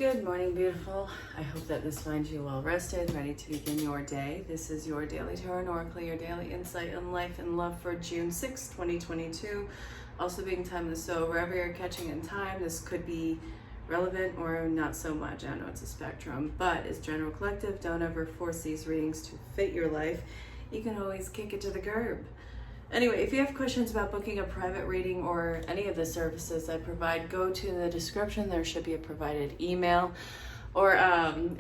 Good morning, beautiful. I hope that this finds you well rested, ready to begin your day. This is your Daily Tarot and Oracle, your daily insight on life and love for June 6, 2022. Also being time in the soul, wherever you're catching in time, this could be relevant or not so much. I know it's a spectrum, but it's general collective. Don't ever force these readings to fit your life. You can always kick it to the curb. Anyway, if you have questions about booking a private reading or any of the services I provide, go to the description. There should be a provided email. Or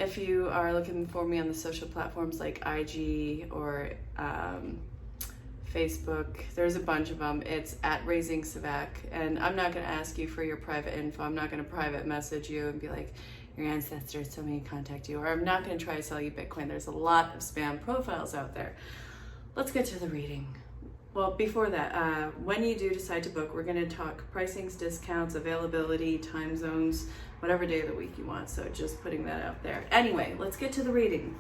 if you are looking for me on the social platforms like IG or Facebook, there's a bunch of them. It's at Raising Savak. And I'm not going to ask you for your private info. I'm not going to private message you and be like, your ancestors told me to contact you. Or I'm not going to try to sell you Bitcoin. There's a lot of spam profiles out there. Let's get to the reading. Well, before that, when you do decide to book, we're going to talk pricings, discounts, availability, time zones, whatever day of the week you want. So just putting that out there. Anyway, let's get to the reading.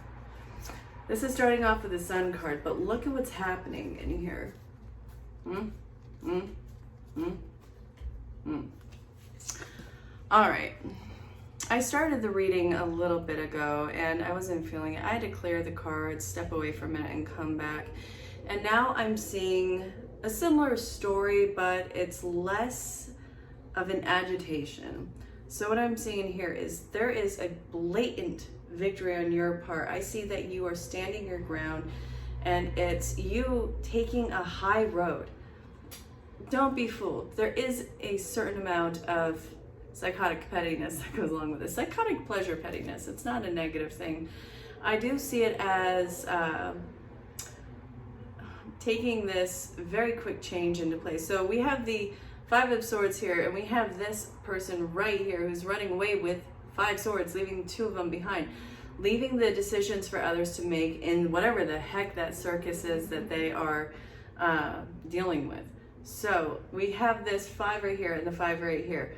This is starting off with the Sun card, but look at what's happening in here. All right. I started the reading a little bit ago, and I wasn't feeling it. I had to clear the cards, step away for a minute, and come back. And now I'm seeing a similar story, but it's less of an agitation. So what I'm seeing here is there is a blatant victory on your part. I see that you are standing your ground, and it's you taking a high road. Don't be fooled. There is a certain amount of psychotic pettiness that goes along with this. Psychotic pleasure pettiness. It's not a negative thing. I do see it as taking this very quick change into place. So we have the Five of Swords here, and we have this person right here who's running away with 5 swords, leaving 2 of them behind, leaving the decisions for others to make in whatever the heck that circus is that they are dealing with. So we have this 5 right here and the 5 right here.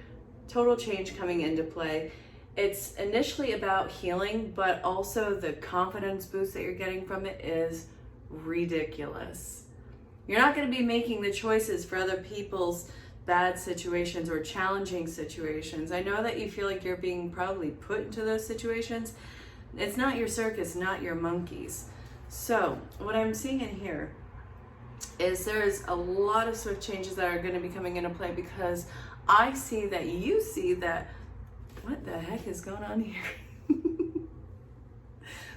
Total change coming into play. It's initially about healing, but also the confidence boost that you're getting from it is ridiculous. You're not going to be making the choices for other people's bad situations or challenging situations. I know that you feel like you're being probably put into those situations. It's not your circus, not your monkeys. So what I'm seeing in here is there's a lot of swift changes that are going to be coming into play, because I see that you see that what the heck is going on here?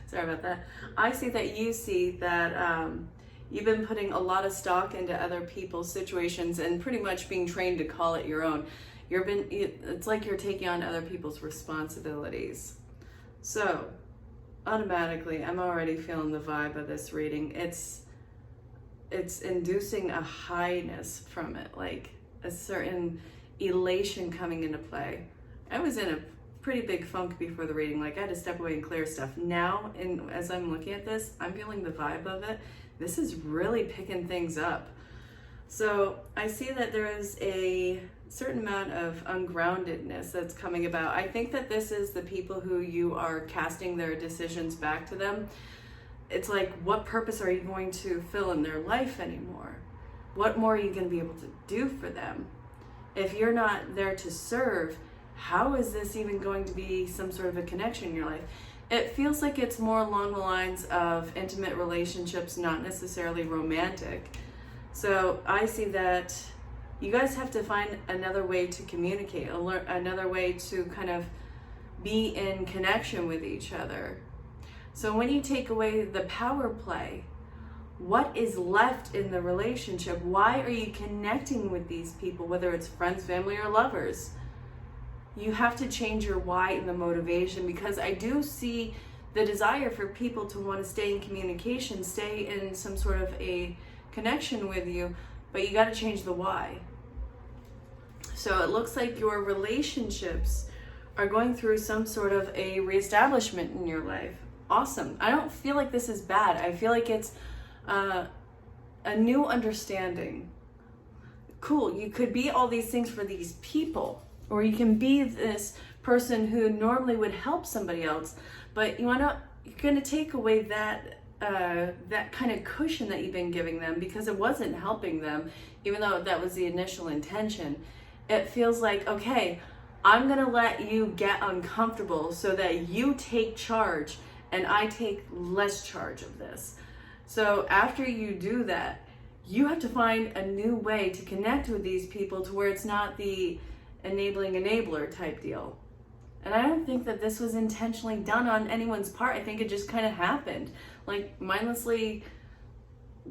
Sorry about that. I see that you see that you've been putting a lot of stock into other people's situations and pretty much being trained to call it your own. It's like you're taking on other people's responsibilities. So automatically, I'm already feeling the vibe of this reading. It's inducing a highness from it, like a certain elation coming into play. I was in a pretty big funk before the reading, like I had to step away and clear stuff. Now, as I'm looking at this, I'm feeling the vibe of it. This is really picking things up. So I see that there is a certain amount of ungroundedness that's coming about. I think that this is the people who you are casting their decisions back to them. It's like, what purpose are you going to fill in their life anymore? What more are you going to be able to do for them? If you're not there to serve, how is this even going to be some sort of a connection in your life? It feels like it's more along the lines of intimate relationships, not necessarily romantic. So I see that you guys have to find another way to communicate, another way to kind of be in connection with each other. So when you take away the power play, what is left in the relationship? Why are you connecting with these people, whether it's friends, family, or lovers? You have to change your why and the motivation, because I do see the desire for people to want to stay in communication, stay in some sort of a connection with you, but you got to change the why. So it looks like your relationships are going through some sort of a reestablishment in your life. Awesome. I don't feel like this is bad. I feel like it's a new understanding. Cool. You could be all these things for these people. Or you can be this person who normally would help somebody else, but you're going to take away that kind of cushion that you've been giving them, because it wasn't helping them, even though that was the initial intention. It feels like, okay, I'm going to let you get uncomfortable so that you take charge and I take less charge of this. So after you do that, you have to find a new way to connect with these people to where it's not the enabling enabler type deal. And I don't think that this was intentionally done on anyone's part. I think it just kind of happened, like mindlessly,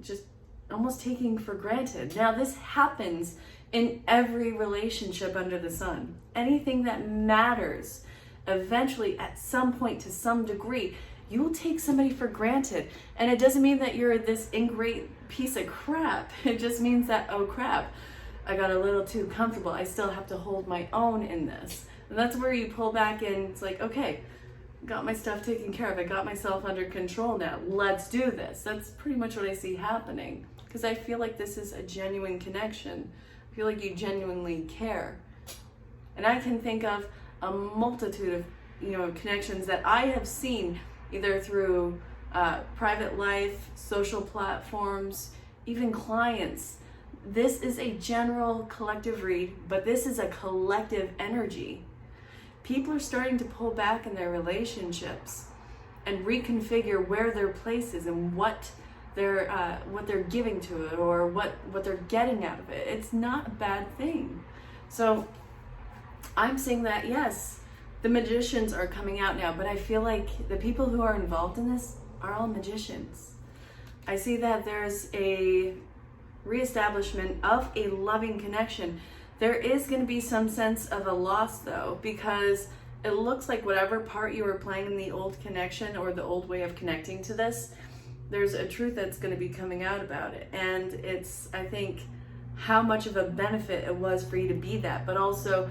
just almost taking for granted. Now this happens in every relationship under the sun. Anything that matters, eventually at some point to some degree, you will take somebody for granted. And it doesn't mean that you're this ingrate piece of crap. It just means that, oh crap, I got a little too comfortable. I still have to hold my own in this. And that's where you pull back in. It's like, okay, got my stuff taken care of. I got myself under control now. Let's do this. That's pretty much what I see happening. Because I feel like this is a genuine connection. I feel like you genuinely care. And I can think of a multitude of, connections that I have seen either through private life, social platforms, even clients. This is a general collective read, but this is a collective energy. People are starting to pull back in their relationships and reconfigure where their place is and what they're giving to it or what they're getting out of it. It's not a bad thing. So I'm saying that yes, the magicians are coming out now, but I feel like the people who are involved in this are all magicians. I see that there's a reestablishment of a loving connection. There is going to be some sense of a loss though, because it looks like whatever part you were playing in the old connection or the old way of connecting to this, there's a truth that's going to be coming out about it. And it's, I think, how much of a benefit it was for you to be that, but also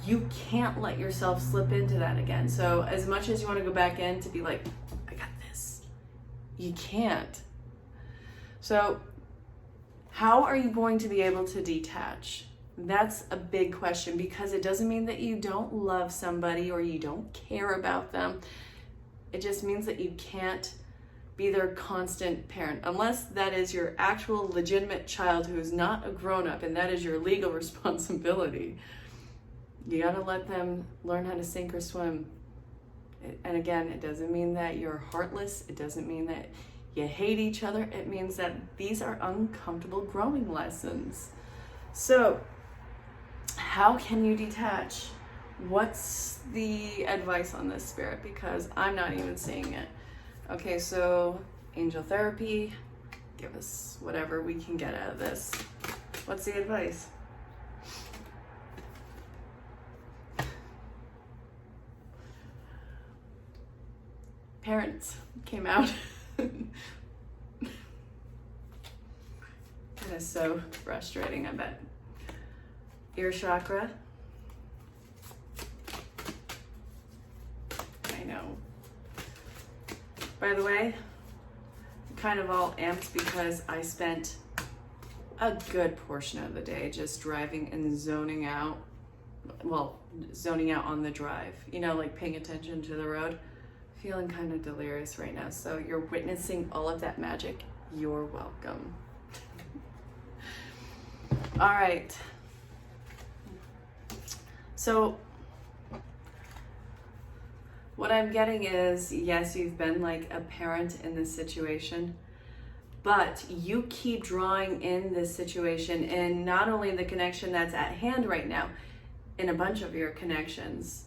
you can't let yourself slip into that again. So as much as you want to go back in to be like, I got this, you can't. So how are you going to be able to detach? That's a big question, because it doesn't mean that you don't love somebody or you don't care about them. It just means that you can't be their constant parent, unless that is your actual legitimate child who is not a grown-up, and that is your legal responsibility. You gotta let them learn how to sink or swim. And again, it doesn't mean that you're heartless. It doesn't mean that you hate each other. It means that these are uncomfortable growing lessons. So how can you detach? What's the advice on this, Spirit? Because I'm not even seeing it. Okay, so angel therapy, give us whatever we can get out of this. What's the advice? Parents came out. That is so frustrating, I bet. Ear chakra. I know. By the way, I'm kind of all amped because I spent a good portion of the day just driving and zoning out. Well, zoning out on the drive. Like paying attention to the road. Feeling kind of delirious right now. So you're witnessing all of that magic. You're welcome. All right. So what I'm getting is, yes, you've been like a parent in this situation, but you keep drawing in this situation in not only the connection that's at hand right now, in a bunch of your connections.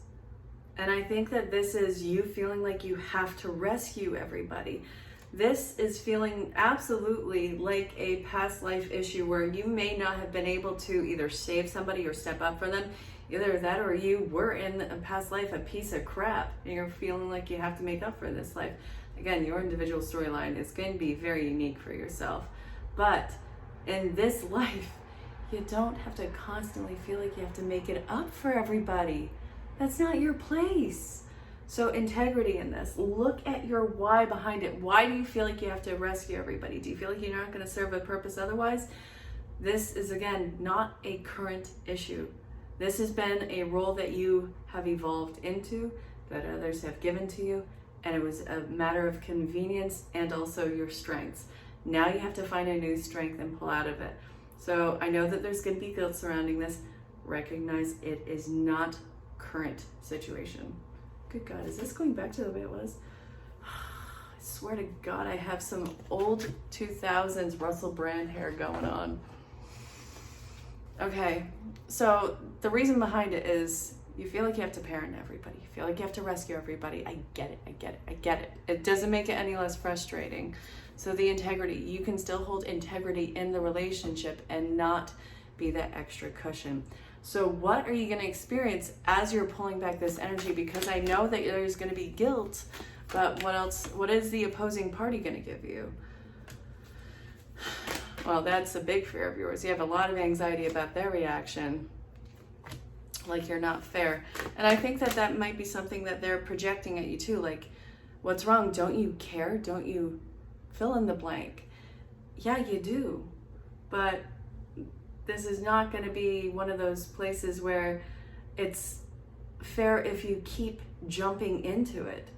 And I think that this is you feeling like you have to rescue everybody. This is feeling absolutely like a past life issue where you may not have been able to either save somebody or step up for them. Either that or you were in a past life a piece of crap and you're feeling like you have to make up for this life. Again, your individual storyline is going to be very unique for yourself. But in this life, you don't have to constantly feel like you have to make it up for everybody. That's not your place. So integrity in this. Look at your why behind it. Why do you feel like you have to rescue everybody? Do you feel like you're not going to serve a purpose otherwise? This is, again, not a current issue. This has been a role that you have evolved into, that others have given to you, and it was a matter of convenience and also your strengths. Now you have to find a new strength and pull out of it. So I know that there's going to be guilt surrounding this. Recognize it is not current situation. Good God, is this going back to the way it was? I swear to God, I have some old 2000s Russell Brand hair going on. Okay, so the reason behind it is you feel like you have to parent everybody. You feel like you have to rescue everybody. I get it. It doesn't make it any less frustrating. So the integrity, you can still hold integrity in the relationship and not be that extra cushion. So what are you going to experience as you're pulling back this energy? Because I know that there's going to be guilt, but what else? What is the opposing party going to give you? Well, that's a big fear of yours. You have a lot of anxiety about their reaction, like you're not fair. And I think that that might be something that they're projecting at you too. Like, what's wrong? Don't you care? Don't you fill in the blank? Yeah, you do. But this is not going to be one of those places where it's fair if you keep jumping into it.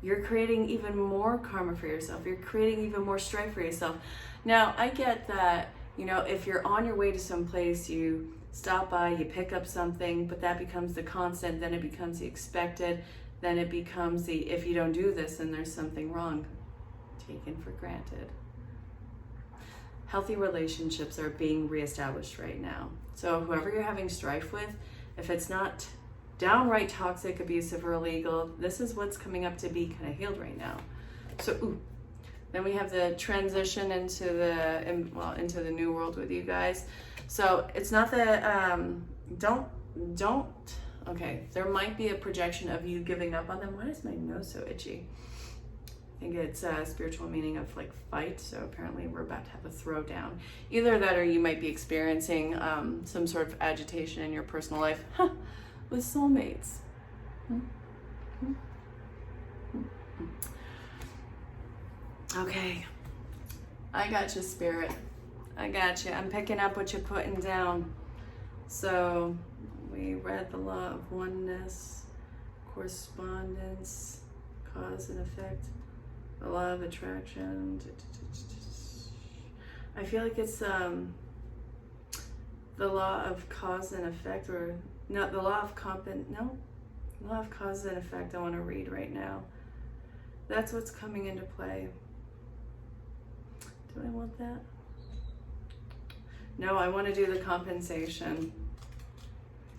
You're creating even more karma for yourself. You're creating even more strife for yourself. Now, I get that, you know, if you're on your way to some place, you stop by, you pick up something, but that becomes the constant, then it becomes the expected, then it becomes the, if you don't do this, then there's something wrong. Taken for granted. Healthy relationships are being reestablished right now. So whoever you're having strife with, if it's not downright toxic, abusive, or illegal, this is what's coming up to be kind of healed right now. So, then we have the transition into the new world with you guys. So it's not that, okay, there might be a projection of you giving up on them. Why is my nose so itchy? I think it's a spiritual meaning of like fight. So apparently we're about to have a throwdown. Either that or you might be experiencing some sort of agitation in your personal life with soulmates. Okay, I got you, Spirit. I got you. I'm picking up what you're putting down. So we read the law of oneness, correspondence, cause and effect, the law of attraction. I feel like it's the law of cause and effect, or not the law of law of cause and effect I want to read right now. That's what's coming into play. Do I want that? No, I want to do the compensation.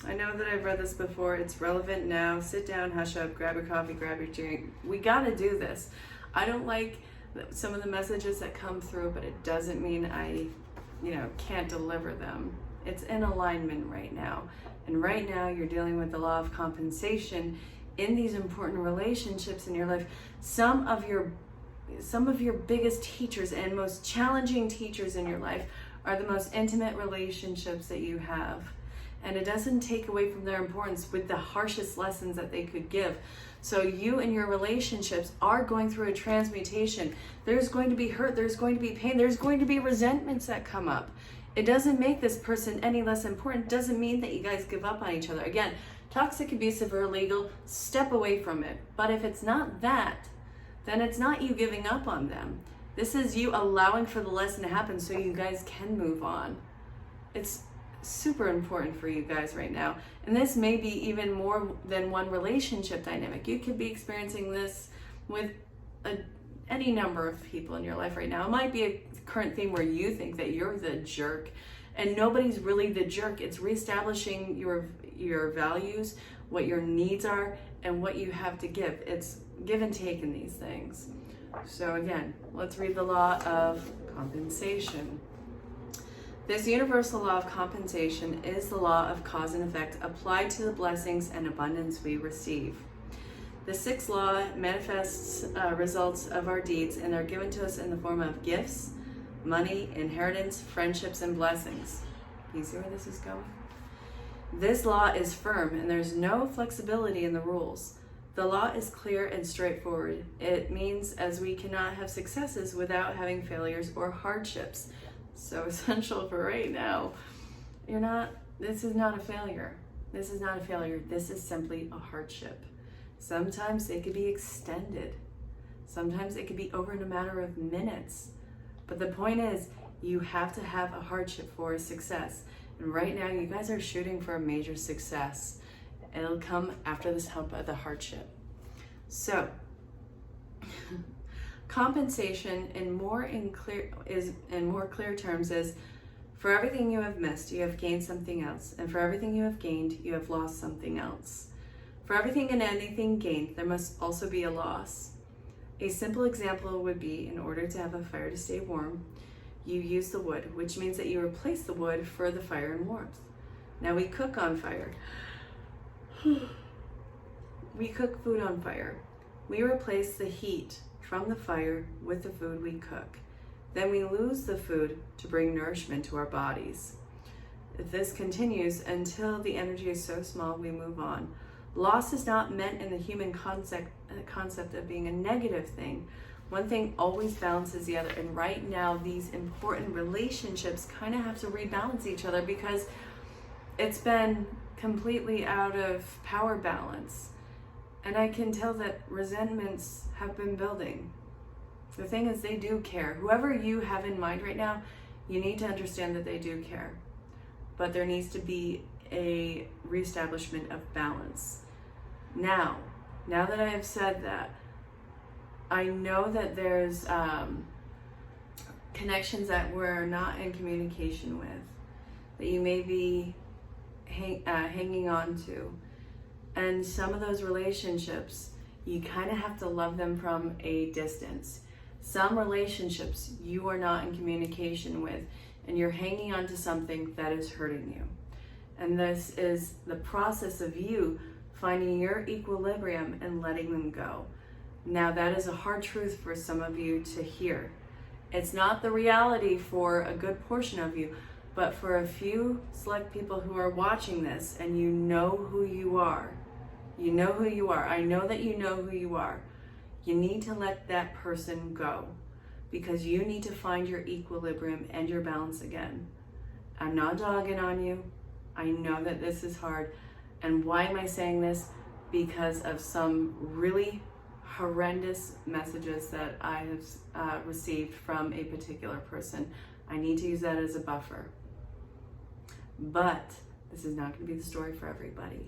I know that I've read this before. It's relevant now. Sit down, hush up, grab your coffee, grab your drink. We got to do this. I don't like some of the messages that come through, but it doesn't mean I, can't deliver them. It's in alignment right now. And right now you're dealing with the law of compensation in these important relationships in your life. Some of your biggest teachers and most challenging teachers in your life are the most intimate relationships that you have. And it doesn't take away from their importance with the harshest lessons that they could give. So you and your relationships are going through a transmutation. There's going to be hurt, there's going to be pain, there's going to be resentments that come up. It doesn't make this person any less important. It doesn't mean that you guys give up on each other. Again, toxic, abusive, or illegal, step away from it. But if it's not that, then it's not you giving up on them. This is you allowing for the lesson to happen so you guys can move on. It's super important for you guys right now. And this may be even more than one relationship dynamic. You could be experiencing this with any number of people in your life right now. It might be a current theme where you think that you're the jerk and nobody's really the jerk. It's reestablishing your values, what your needs are, and what you have to give. It's give and take in these things. So again, let's read the law of compensation. This universal law of compensation is the law of cause and effect applied to the blessings and abundance we receive. The sixth law manifests results of our deeds, and they're given to us in the form of gifts, money, inheritance, friendships, and blessings. Do you see where this is going? This law is firm, and there's no flexibility in the rules. The law is clear and straightforward. It means as we cannot have successes without having failures or hardships. So essential for right now. This is not a failure. This is not a failure. This is simply a hardship. Sometimes it could be extended. Sometimes it could be over in a matter of minutes. But the point is, you have to have a hardship for a success. And right now, you guys are shooting for a major success. It'll come after this hump of the hardship. So, compensation in more clear terms is, for everything you have missed, you have gained something else, and for everything you have gained, you have lost something else. For everything and anything gained, there must also be a loss. A simple example would be, in order to have a fire to stay warm, you use the wood, which means that you replace the wood for the fire and warmth. Now we cook on fire. We cook food on fire. We replace the heat from the fire with the food we cook. Then we lose the food to bring nourishment to our bodies. If this continues until the energy is so small, we move on. Loss is not meant in the human concept of being a negative thing. One thing always balances the other. And right now, these important relationships kind of have to rebalance each other because it's been completely out of power balance. And I can tell that resentments have been building. The thing is, they do care. Whoever you have in mind right now, you need to understand that they do care. But there needs to be a reestablishment of balance. Now that I have said that, I know that there's connections that we're not in communication with, that you may be hanging on to. And some of those relationships, you kind of have to love them from a distance. Some relationships you are not in communication with, and you're hanging on to something that is hurting you. And this is the process of you finding your equilibrium and letting them go. Now, that is a hard truth for some of you to hear. It's not the reality for a good portion of you, but for a few select people who are watching this, and you know who you are. You know who you are. I know that you know who you are. You need to let that person go because you need to find your equilibrium and your balance again. I'm not dogging on you. I know that this is hard. And why am I saying this? Because of some really horrendous messages that I have received from a particular person. I need to use that as a buffer. But this is not going to be the story for everybody.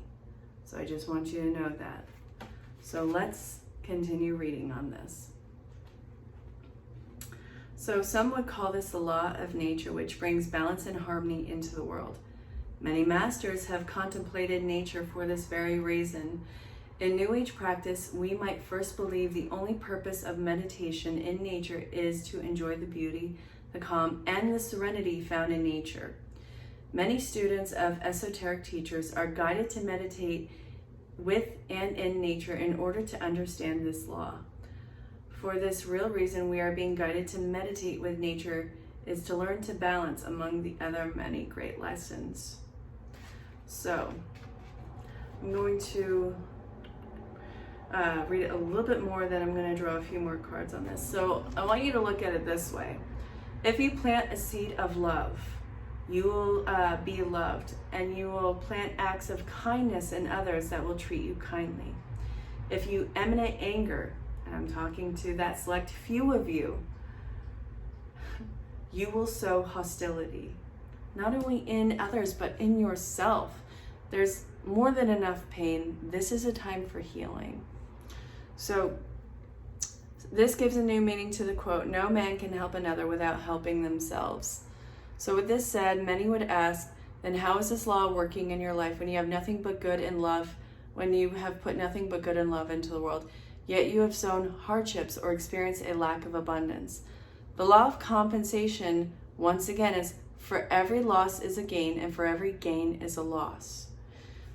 So I just want you to know that. So let's continue reading on this. So some would call this the law of nature, which brings balance and harmony into the world. Many masters have contemplated nature for this very reason. In New Age practice, we might first believe the only purpose of meditation in nature is to enjoy the beauty, the calm, and the serenity found in nature. Many students of esoteric teachers are guided to meditate with and in nature in order to understand this law. For this real reason, we are being guided to meditate with nature is to learn to balance among the other many great lessons. So, I'm going to read it a little bit more, then I'm going to draw a few more cards on this. So, I want you to look at it this way. If you plant a seed of love, you will be loved, and you will plant acts of kindness in others that will treat you kindly. If you emanate anger, and I'm talking to that select few of you, you will sow hostility, not only in others, but in yourself. There's more than enough pain. This is a time for healing. So this gives a new meaning to the quote, "No man can help another without helping themselves." So with this said, many would ask, then how is this law working in your life when you have nothing but good and love, when you have put nothing but good and love into the world, yet you have sown hardships or experienced a lack of abundance? The law of compensation, once again, is for every loss is a gain, and for every gain is a loss.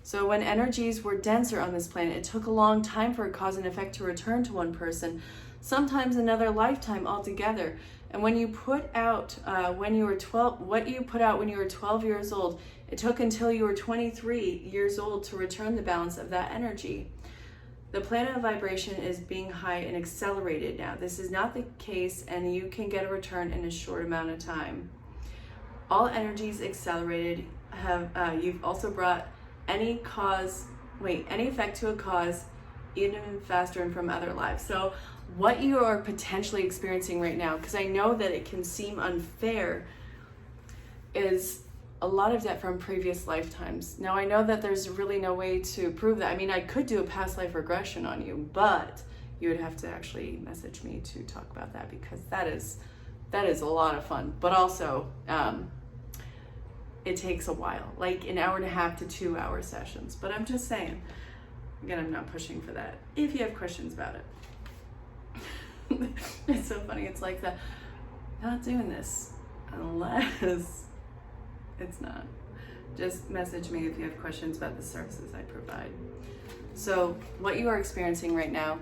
So when energies were denser on this planet, it took a long time for a cause and effect to return to one person, sometimes another lifetime altogether. And when you put out what you put out when you were 12 years old, it took until you were 23 years old to return the balance of that energy. The planet of vibration is being high and accelerated now. This is not the case, and you can get a return in a short amount of time. All energies accelerated you've also brought any effect to a cause even faster and from other lives. So what you are potentially experiencing right now, because I know that it can seem unfair, is a lot of debt from previous lifetimes. Now, I know that there's really no way to prove that. I mean, I could do a past life regression on you, but you would have to actually message me to talk about that, because that is a lot of fun. But also, it takes a while, like an 1.5 to 2 hour sessions. But I'm just saying, again, I'm not pushing for that. If you have questions about it. It's so funny. It's like the, not doing this unless it's not. Just message me if you have questions about the services I provide. So what you are experiencing right now,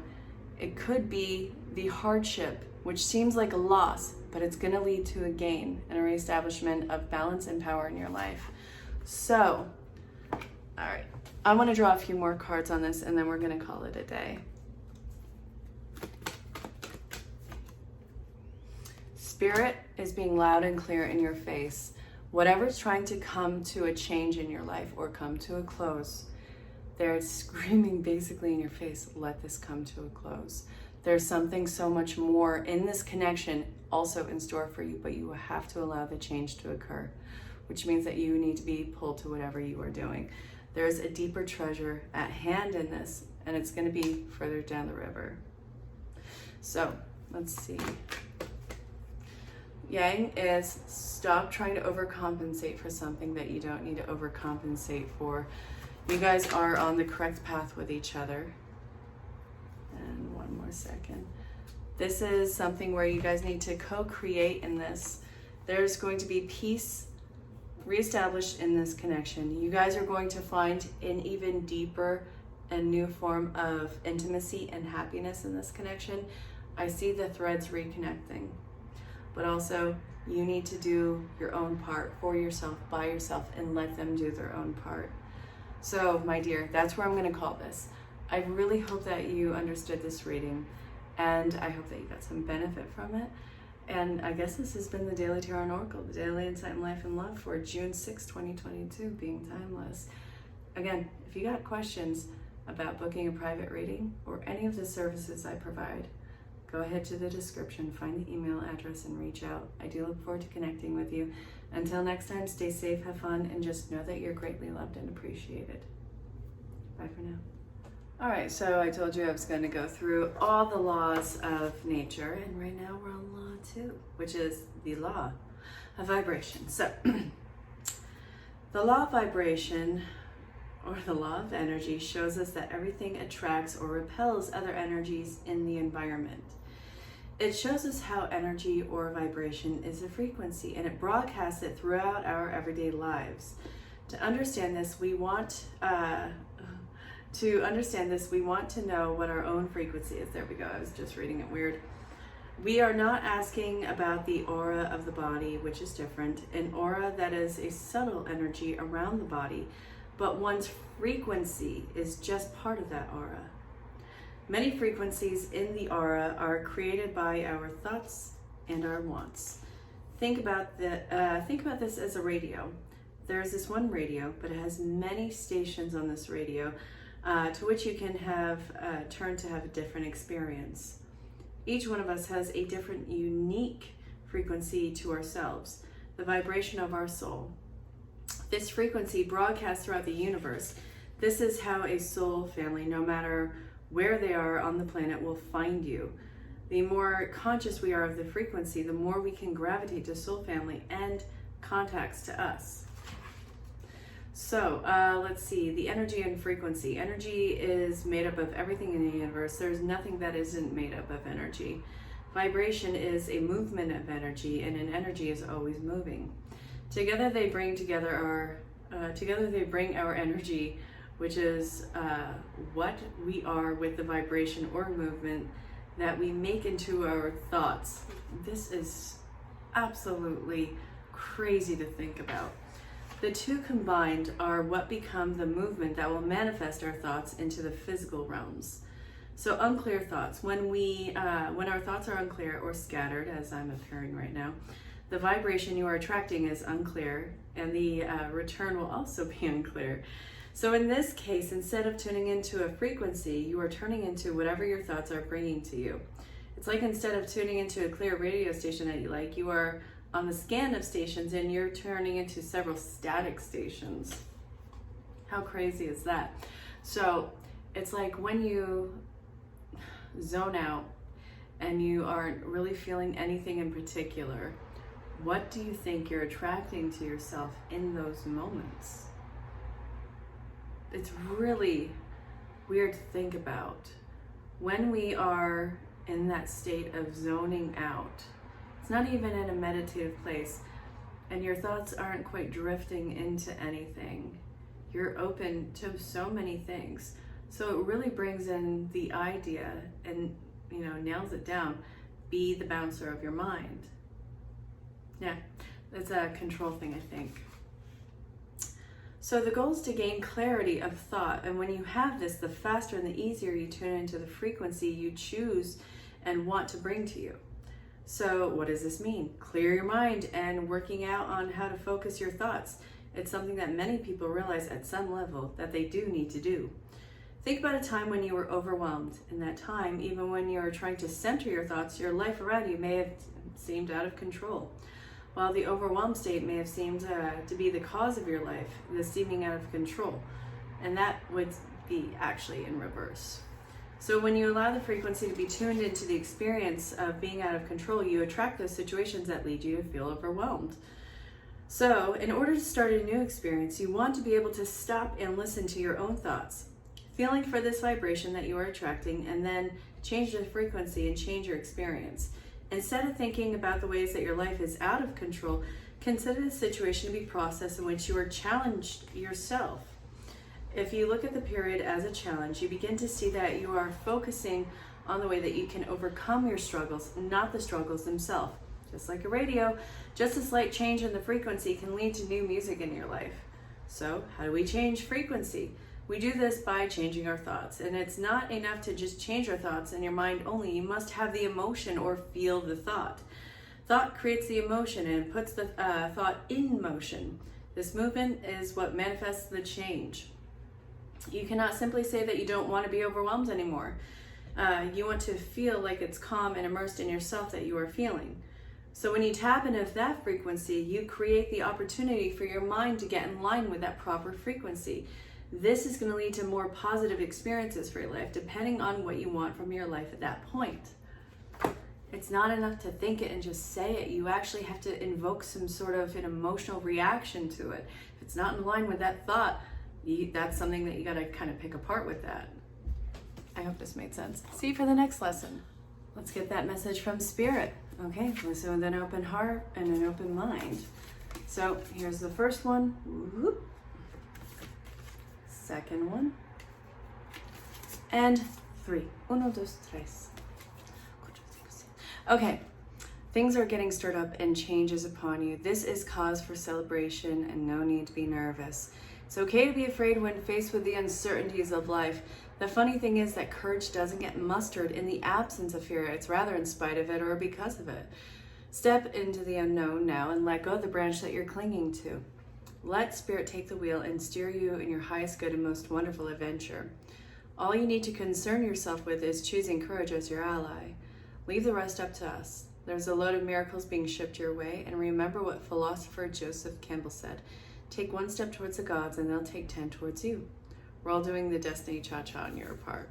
it could be the hardship, which seems like a loss, but it's going to lead to a gain and a reestablishment of balance and power in your life. So, all right, I want to draw a few more cards on this, and then we're going to call it a day. Spirit is being loud and clear in your face. Whatever's trying to come to a change in your life or come to a close, they're screaming basically in your face, let this come to a close. There's something so much more in this connection also in store for you, but you have to allow the change to occur, which means that you need to be pulled to whatever you are doing. There's a deeper treasure at hand in this, and it's going to be further down the river. So let's see. Yang is stop trying to overcompensate for something that you don't need to overcompensate for. You guys are on the correct path with each other. And one more second. This is something where you guys need to co-create in this. There's going to be peace reestablished in this connection. You guys are going to find an even deeper and new form of intimacy and happiness in this connection. I see the threads reconnecting. But also, you need to do your own part for yourself, by yourself, and let them do their own part. So, my dear, that's where I'm going to call this. I really hope that you understood this reading, and I hope that you got some benefit from it. And I guess this has been the Daily Tarot and Oracle, the Daily Insight in Life and Love for June 6, 2022, being timeless. Again, if you got questions about booking a private reading or any of the services I provide, go ahead to the description, find the email address, and reach out. I do look forward to connecting with you. Until next time, stay safe, have fun, and just know that you're greatly loved and appreciated. Bye for now. All right, so I told you I was going to go through all the laws of nature, and right now we're on law 2, which is the law of vibration. So, the law of vibration, or the law of energy, shows us that everything attracts or repels other energies in the environment. It shows us how energy or vibration is a frequency, and it broadcasts it throughout our everyday lives. To understand this, we want to know what our own frequency is. There we go. I was just reading it weird. We are not asking about the aura of the body, which is different. An aura that is a subtle energy around the body, but one's frequency is just part of that aura. Many frequencies in the aura are created by our thoughts and our wants. Think about this as a radio. There's this one radio, but it has many stations on this radio to which you can have turn to have a different experience. Each one of us has a different, unique frequency to ourselves, the vibration of our soul. This frequency broadcasts throughout the universe. This is how a soul family, no matter where they are on the planet, will find you. The more conscious we are of the frequency, the more we can gravitate to soul family and contacts to us. So let's see, the energy and frequency. Energy is made up of everything in the universe. There's nothing that isn't made up of energy. Vibration is a movement of energy, and an energy is always moving. Together they bring our energy, which is what we are with the vibration or movement that we make into our thoughts. This is absolutely crazy to think about. The two combined are what become the movement that will manifest our thoughts into the physical realms. So unclear thoughts. When our thoughts are unclear or scattered, as I'm appearing right now, the vibration you are attracting is unclear, and the return will also be unclear. So in this case, instead of tuning into a frequency, you are turning into whatever your thoughts are bringing to you. It's like instead of tuning into a clear radio station that you like, you are on the scan of stations, and you're turning into several static stations. How crazy is that? So it's like when you zone out and you aren't really feeling anything in particular, what do you think you're attracting to yourself in those moments? It's really weird to think about. When we are in that state of zoning out, it's not even in a meditative place, and your thoughts aren't quite drifting into anything. You're open to so many things. So it really brings in the idea and, nails it down. Be the bouncer of your mind. Yeah, it's a control thing, I think. So the goal is to gain clarity of thought. And when you have this, the faster and the easier you tune into the frequency you choose and want to bring to you. So what does this mean? Clear your mind and working out on how to focus your thoughts. It's something that many people realize at some level that they do need to do. Think about a time when you were overwhelmed. In that time, even when you were trying to center your thoughts, your life around you may have seemed out of control. While the overwhelmed state may have seemed to be the cause of your life, the seeming out of control. And that would be actually in reverse. So when you allow the frequency to be tuned into the experience of being out of control, you attract those situations that lead you to feel overwhelmed. So in order to start a new experience, you want to be able to stop and listen to your own thoughts, feeling for this vibration that you are attracting, and then change the frequency and change your experience. Instead of thinking about the ways that your life is out of control, consider the situation to be a process in which you are challenged yourself. If you look at the period as a challenge, you begin to see that you are focusing on the way that you can overcome your struggles, not the struggles themselves. Just like a radio, just a slight change in the frequency can lead to new music in your life. So how do we change frequency? We do this by changing our thoughts. And it's not enough to just change our thoughts in your mind only. You must have the emotion or feel the thought. Thought creates the emotion and puts the thought in motion. This movement is what manifests the change. You cannot simply say that you don't want to be overwhelmed anymore. You want to feel like it's calm and immersed in yourself that you are feeling. So when you tap into that frequency, you create the opportunity for your mind to get in line with that proper frequency. This is going to lead to more positive experiences for your life, depending on what you want from your life at that point. It's not enough to think it and just say it. You actually have to invoke some sort of an emotional reaction to it. If it's not in line with that thought, that's something that you got to kind of pick apart with that. I hope this made sense. See you for the next lesson. Let's get that message from Spirit. Okay, listen with an open heart and an open mind. So here's the first one. Whoop. Second one. And 3. 1, 2, 3. Okay, things are getting stirred up and change is upon you. This is cause for celebration and no need to be nervous. It's okay to be afraid when faced with the uncertainties of life. The funny thing is that courage doesn't get mustered in the absence of fear. It's rather in spite of it or because of it. Step into the unknown now and let go of the branch that you're clinging to. Let Spirit take the wheel and steer you in your highest good and most wonderful adventure. All you need to concern yourself with is choosing courage as your ally. Leave the rest up to us. There's a load of miracles being shipped your way, and remember what philosopher Joseph Campbell said. Take 1 step towards the gods and they'll take 10 towards you. We're all doing the destiny cha-cha on your part.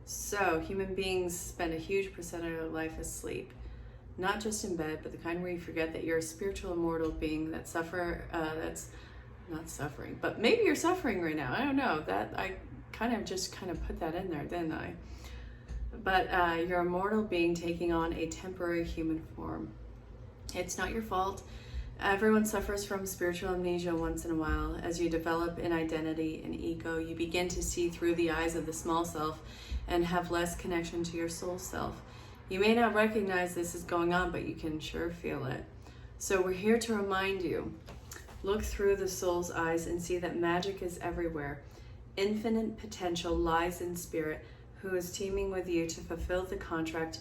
So, human beings spend a huge percentage of their life asleep. Not just in bed, but the kind where you forget that you're a spiritual immortal being that's not suffering. But maybe you're suffering right now. I don't know. That I kind of put that in there, didn't I? But you're a mortal being taking on a temporary human form. It's not your fault. Everyone suffers from spiritual amnesia once in a while. As you develop an identity and ego, you begin to see through the eyes of the small self and have less connection to your soul self. You may not recognize this is going on, but you can sure feel it. So we're here to remind you. Look through the soul's eyes and see that magic is everywhere. Infinite potential lies in Spirit, who is teaming with you to fulfill the contract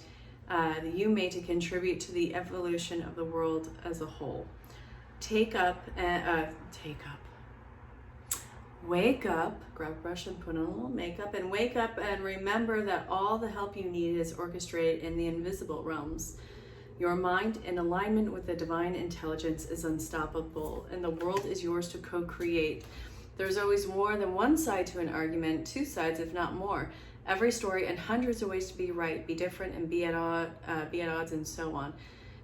that you made to contribute to the evolution of the world as a whole. Wake up, grab a brush and put on a little makeup, and wake up and remember that all the help you need is orchestrated in the invisible realms. Your mind, in alignment with the divine intelligence, is unstoppable, and the world is yours to co-create. There's always more than one side to an argument, two sides, if not more. Every story and hundreds of ways to be right, be different, and be at odds, and so on.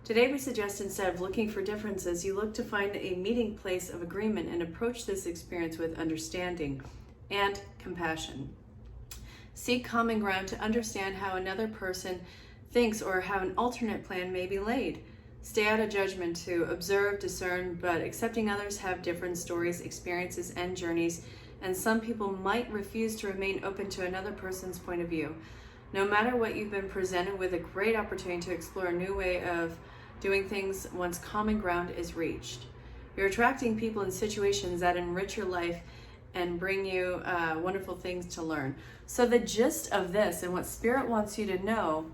Today we suggest, instead of looking for differences, you look to find a meeting place of agreement and approach this experience with understanding and compassion. Seek common ground to understand how another person thinks or how an alternate plan may be laid. Stay out of judgment to observe, discern, but accepting others have different stories, experiences, and journeys, and some people might refuse to remain open to another person's point of view. No matter what, you've been presented with a great opportunity to explore a new way of doing things once common ground is reached. You're attracting people and situations that enrich your life and bring you wonderful things to learn. So the gist of this and what Spirit wants you to know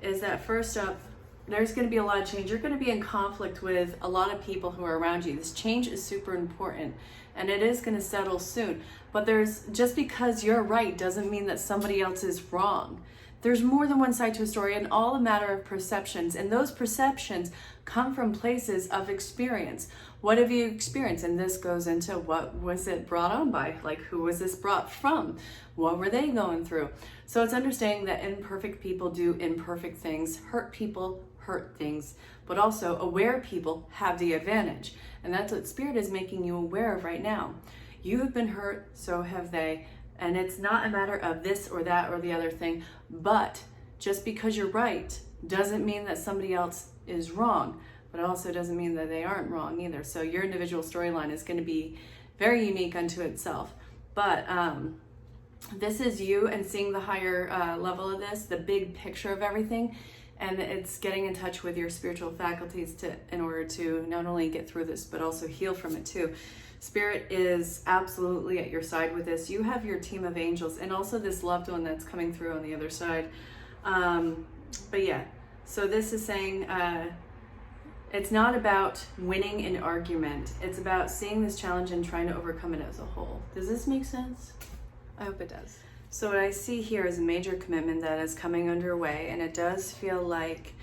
is that, first up, there's going to be a lot of change. You're going to be in conflict with a lot of people who are around you. This change is super important, and it is going to settle soon. But just because you're right doesn't mean that somebody else is wrong. There's more than one side to a story, and all a matter of perceptions. And those perceptions come from places of experience. What have you experienced? And this goes into, what was it brought on by? Like, who was this brought from? What were they going through? So it's understanding that imperfect people do imperfect things. Hurt people hurt things. But also, aware people have the advantage. And that's what Spirit is making you aware of right now. You have been hurt, so have they. And it's not a matter of this or that or the other thing. But just because you're right doesn't mean that somebody else is wrong. But it also doesn't mean that they aren't wrong either. So your individual storyline is going to be very unique unto itself. But this is you and seeing the higher level of this, the big picture of everything. And it's getting in touch with your spiritual faculties in order to not only get through this, but also heal from it too. Spirit is absolutely at your side with this. You have your team of angels and also this loved one that's coming through on the other side. But yeah, so this is saying it's not about winning an argument. It's about seeing this challenge and trying to overcome it as a whole. Does this make sense? I hope it does. So what I see here is a major commitment that is coming underway, and it does feel like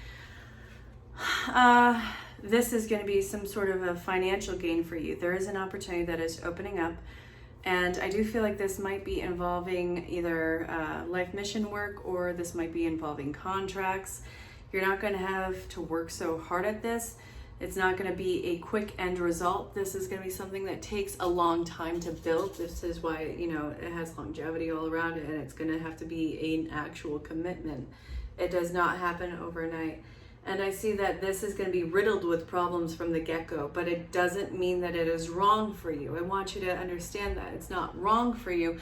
this is going to be some sort of a financial gain for you. There is an opportunity that is opening up, and I do feel like this might be involving either life mission work, or this might be involving contracts. You're not going to have to work so hard at this. It's not going to be a quick end result. This is going to be something that takes a long time to build. This is why, it has longevity all around it, and it's going to have to be an actual commitment. It does not happen overnight. And I see that this is going to be riddled with problems from the get-go, but it doesn't mean that it is wrong for you. I want you to understand that it's not wrong for you.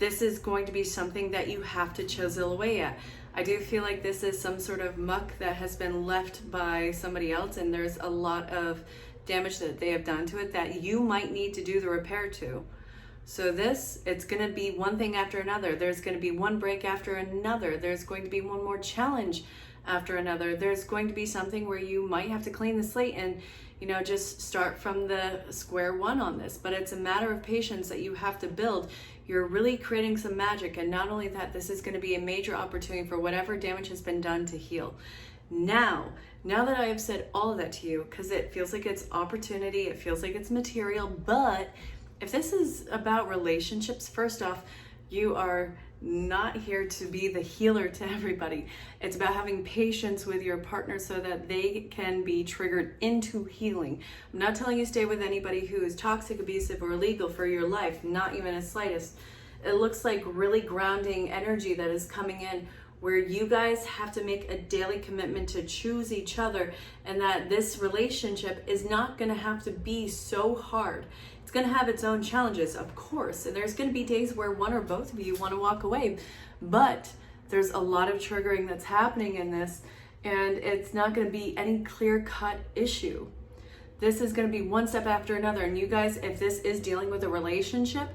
This is going to be something that you have to chisel away at. I do feel like this is some sort of muck that has been left by somebody else, and there's a lot of damage that they have done to it that you might need to do the repair to. So it's going to be one thing after another. There's going to be one break after another. There's going to be one more challenge after another. There's going to be something where you might have to clean the slate and just start from the square one on this. But it's a matter of patience that you have to build. You're really creating some magic, and not only that, this is going to be a major opportunity for whatever damage has been done to heal. Now that I have said all of that to you, because it feels like it's opportunity, it feels like it's material, but if this is about relationships, first off, you are not here to be the healer to everybody. It's about having patience with your partner so that they can be triggered into healing. I'm not telling you stay with anybody who is toxic, abusive, or illegal for your life, not even the slightest. It looks like really grounding energy that is coming in, where you guys have to make a daily commitment to choose each other, and that this relationship is not going to have to be so hard. It's going to have its own challenges, of course, and there's going to be days where one or both of you want to walk away, but there's a lot of triggering that's happening in this, and it's not going to be any clear-cut issue. This is going to be one step after another, and you guys, if this is dealing with a relationship,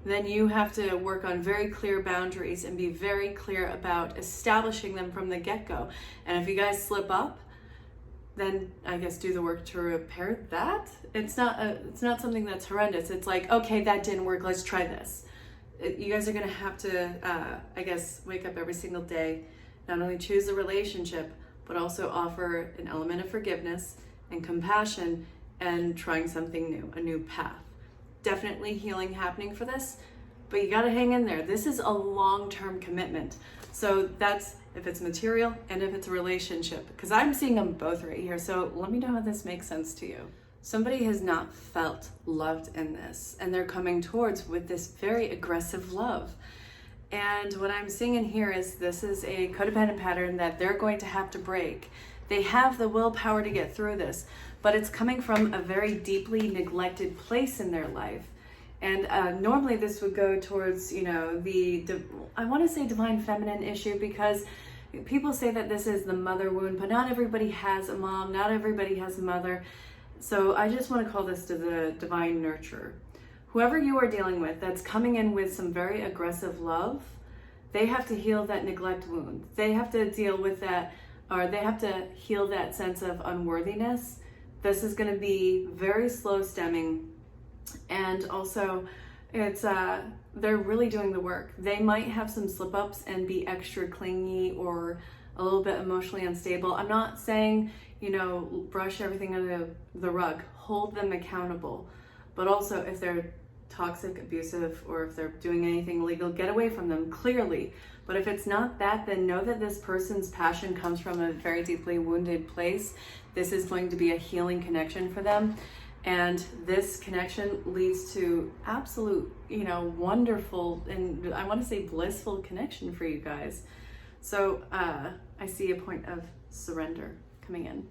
then you have to work on very clear boundaries and be very clear about establishing them from the get-go. And if you guys slip up, then I guess do the work to repair that. It's not something that's horrendous. It's like, okay, that didn't work, let's try this. You guys are gonna have to, wake up every single day, not only choose the relationship, but also offer an element of forgiveness and compassion and trying something new, a new path. Definitely healing happening for this, but you gotta hang in there. This is a long-term commitment. So that's if it's material and if it's a relationship, because I'm seeing them both right here. So let me know how this makes sense to you. Somebody has not felt loved in this, and they're coming towards with this very aggressive love. And what I'm seeing in here is this is a codependent pattern that they're going to have to break. They have the willpower to get through this, but it's coming from a very deeply neglected place in their life. And normally this would go towards, I want to say divine feminine issue, because people say that this is the mother wound, but not everybody has a mom, not everybody has a mother. So I just want to call this to the divine nurture. Whoever you are dealing with that's coming in with some very aggressive love, they have to heal that neglect wound. They have to deal with that, or they have to heal that sense of unworthiness. This is going to be very slow stemming. And also it's they're really doing the work. They might have some slip ups and be extra clingy or a little bit emotionally unstable. I'm not saying, brush everything under the rug, hold them accountable. But also if they're toxic, abusive, or if they're doing anything illegal, get away from them clearly. But if it's not that, then know that this person's passion comes from a very deeply wounded place. This is going to be a healing connection for them. And this connection leads to absolute, wonderful, and I want to say blissful connection for you guys. So I see a point of surrender coming in.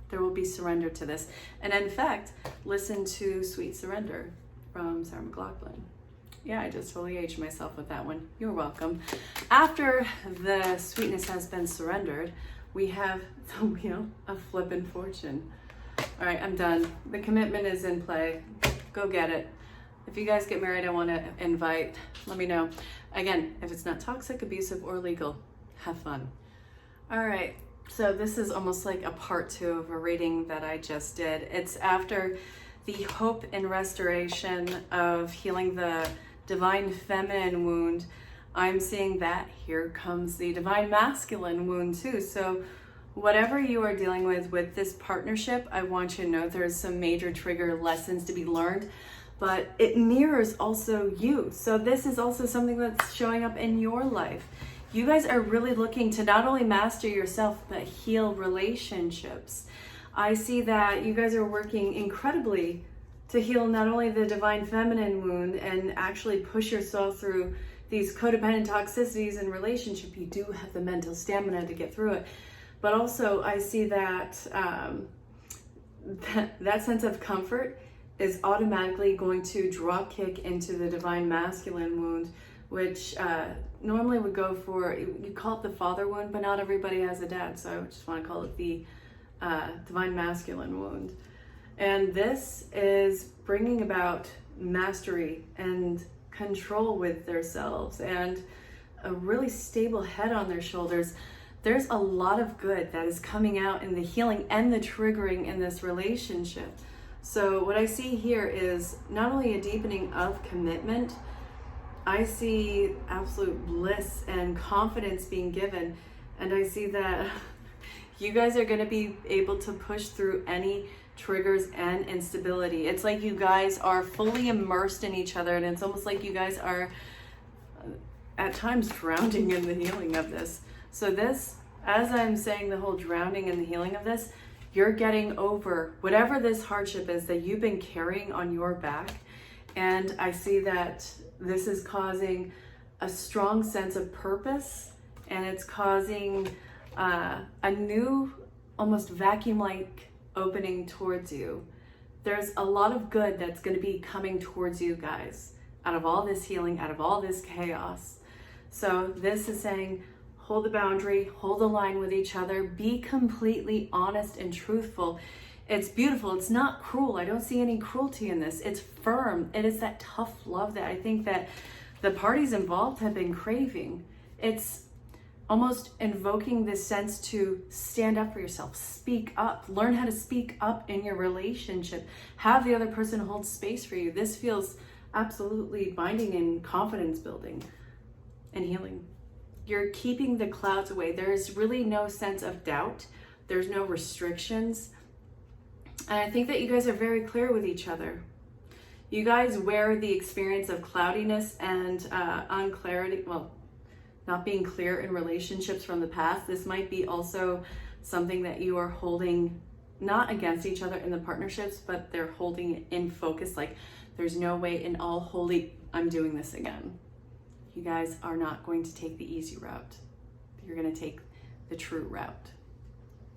There will be surrender to this. And in fact, listen to Sweet Surrender from Sarah McLachlan. Yeah, I just totally aged myself with that one. You're welcome. After the sweetness has been surrendered, we have the Wheel of Flippin' Fortune. All right, I'm done. The commitment is in play. Go get it. If you guys get married, I want to invite, let me know. Again, if it's not toxic, abusive, or legal, have fun. All right, so this is almost like a part 2 of a reading that I just did. It's after the hope and restoration of healing the divine feminine wound. I'm seeing that here comes the divine masculine wound too. So whatever you are dealing with this partnership, I want you to know there's some major trigger lessons to be learned, but it mirrors also you. So this is also something that's showing up in your life. You guys are really looking to not only master yourself, but heal relationships. I see that you guys are working incredibly to heal not only the divine feminine wound and actually push yourself through these codependent toxicities in relationship. You do have the mental stamina to get through it. But also I see that that sense of comfort is automatically going to drop kick into the divine masculine wound, which normally would go for, you call it the father wound, but not everybody has a dad. So I just want to call it the divine masculine wound. And this is bringing about mastery and control with themselves and a really stable head on their shoulders. There's a lot of good that is coming out in the healing and the triggering in this relationship. So what I see here is not only a deepening of commitment, I see absolute bliss and confidence being given. And I see that you guys are going to be able to push through any triggers and instability. It's like you guys are fully immersed in each other, and it's almost like you guys are at times drowning in the healing of this. So this, as I'm saying the whole drowning in the healing of this, you're getting over whatever this hardship is that you've been carrying on your back. And I see that this is causing a strong sense of purpose, and it's causing a new, almost vacuum-like opening towards you. There's a lot of good that's going to be coming towards you guys out of all this healing, out of all this chaos. So this is saying, hold the boundary, hold the line with each other, be completely honest and truthful. It's beautiful. It's not cruel. I don't see any cruelty in this. It's firm. It is that tough love that I think that the parties involved have been craving. It's almost invoking this sense to stand up for yourself, speak up, learn how to speak up in your relationship, have the other person hold space for you. This feels absolutely binding and confidence building and healing. you're keeping the clouds away. There's really no sense of doubt. There's no restrictions. And I think that you guys are very clear with each other. You guys wear the experience of cloudiness and unclarity, well, not being clear in relationships from the past. This might be also something that you are holding not against each other in the partnerships, but they're holding it in focus. Like, there's no way in all holy, I'm doing this again. You guys are not going to take the easy route. You're going to take the true route.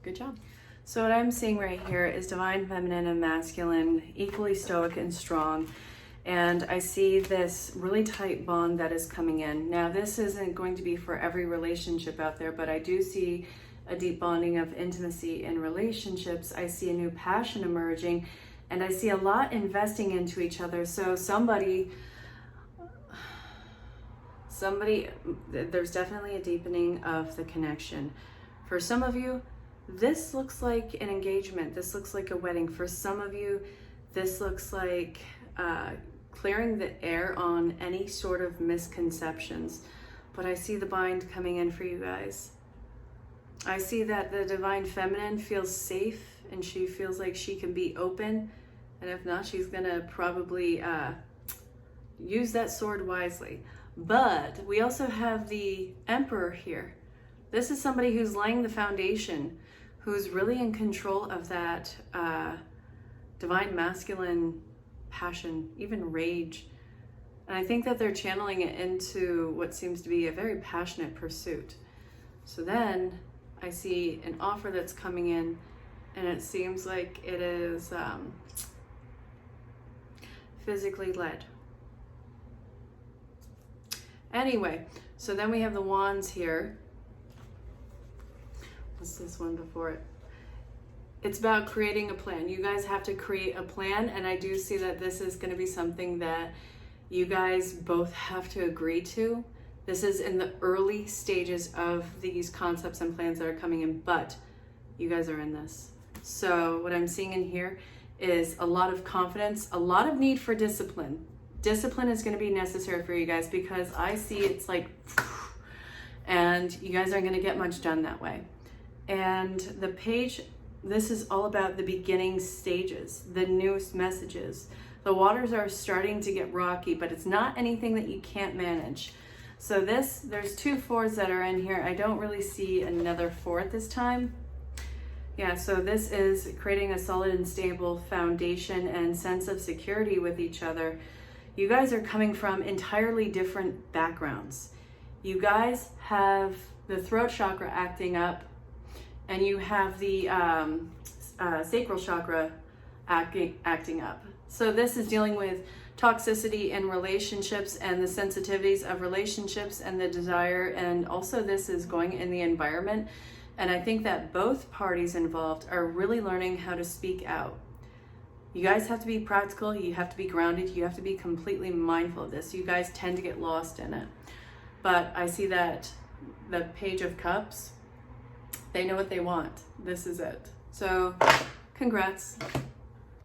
Good job. So what I'm seeing right here is divine feminine and masculine, equally stoic and strong. And I see this really tight bond that is coming in. Now, this isn't going to be for every relationship out there, but I do see a deep bonding of intimacy in relationships. I see a new passion emerging, and I see a lot investing into each other. So somebody, there's definitely a deepening of the connection. For some of you, this looks like an engagement. This looks like a wedding. For some of you, this looks like clearing the air on any sort of misconceptions. But I see the bind coming in for you guys. I see that the divine feminine feels safe and she feels like she can be open. And if not, she's gonna probably use that sword wisely. But we also have the Emperor here. This is somebody who's laying the foundation, who's really in control of that divine masculine passion, even rage. And I think that they're channeling it into what seems to be a very passionate pursuit. So then I see an offer that's coming in, and it seems like it is physically led. Anyway, so then we have the wands here. What's this one before it? It's about creating a plan. You guys have to create a plan, and I do see that this is going to be something that you guys both have to agree to. This is in the early stages of these concepts and plans that are coming in, but you guys are in this. So what I'm seeing in here is a lot of confidence, a lot of need for discipline. Discipline is going to be necessary for you guys, because I see it's like, and you guys aren't going to get much done that way. And the page, this is all about the beginning stages, the newest messages. The waters are starting to get rocky, but it's not anything that you can't manage. So there's 2 4s that are in here. I don't really see another 4 at this time. Yeah, so this is creating a solid and stable foundation and sense of security with each other. You guys are coming from entirely different backgrounds. You guys have the throat chakra acting up, and you have the sacral chakra acting up. So this is dealing with toxicity in relationships and the sensitivities of relationships and the desire, and also this is going in the environment. And I think that both parties involved are really learning how to speak out. You guys have to be practical, you have to be grounded, you have to be completely mindful of this. You guys tend to get lost in it. But I see that the Page of Cups, they know what they want. This is it. So, congrats.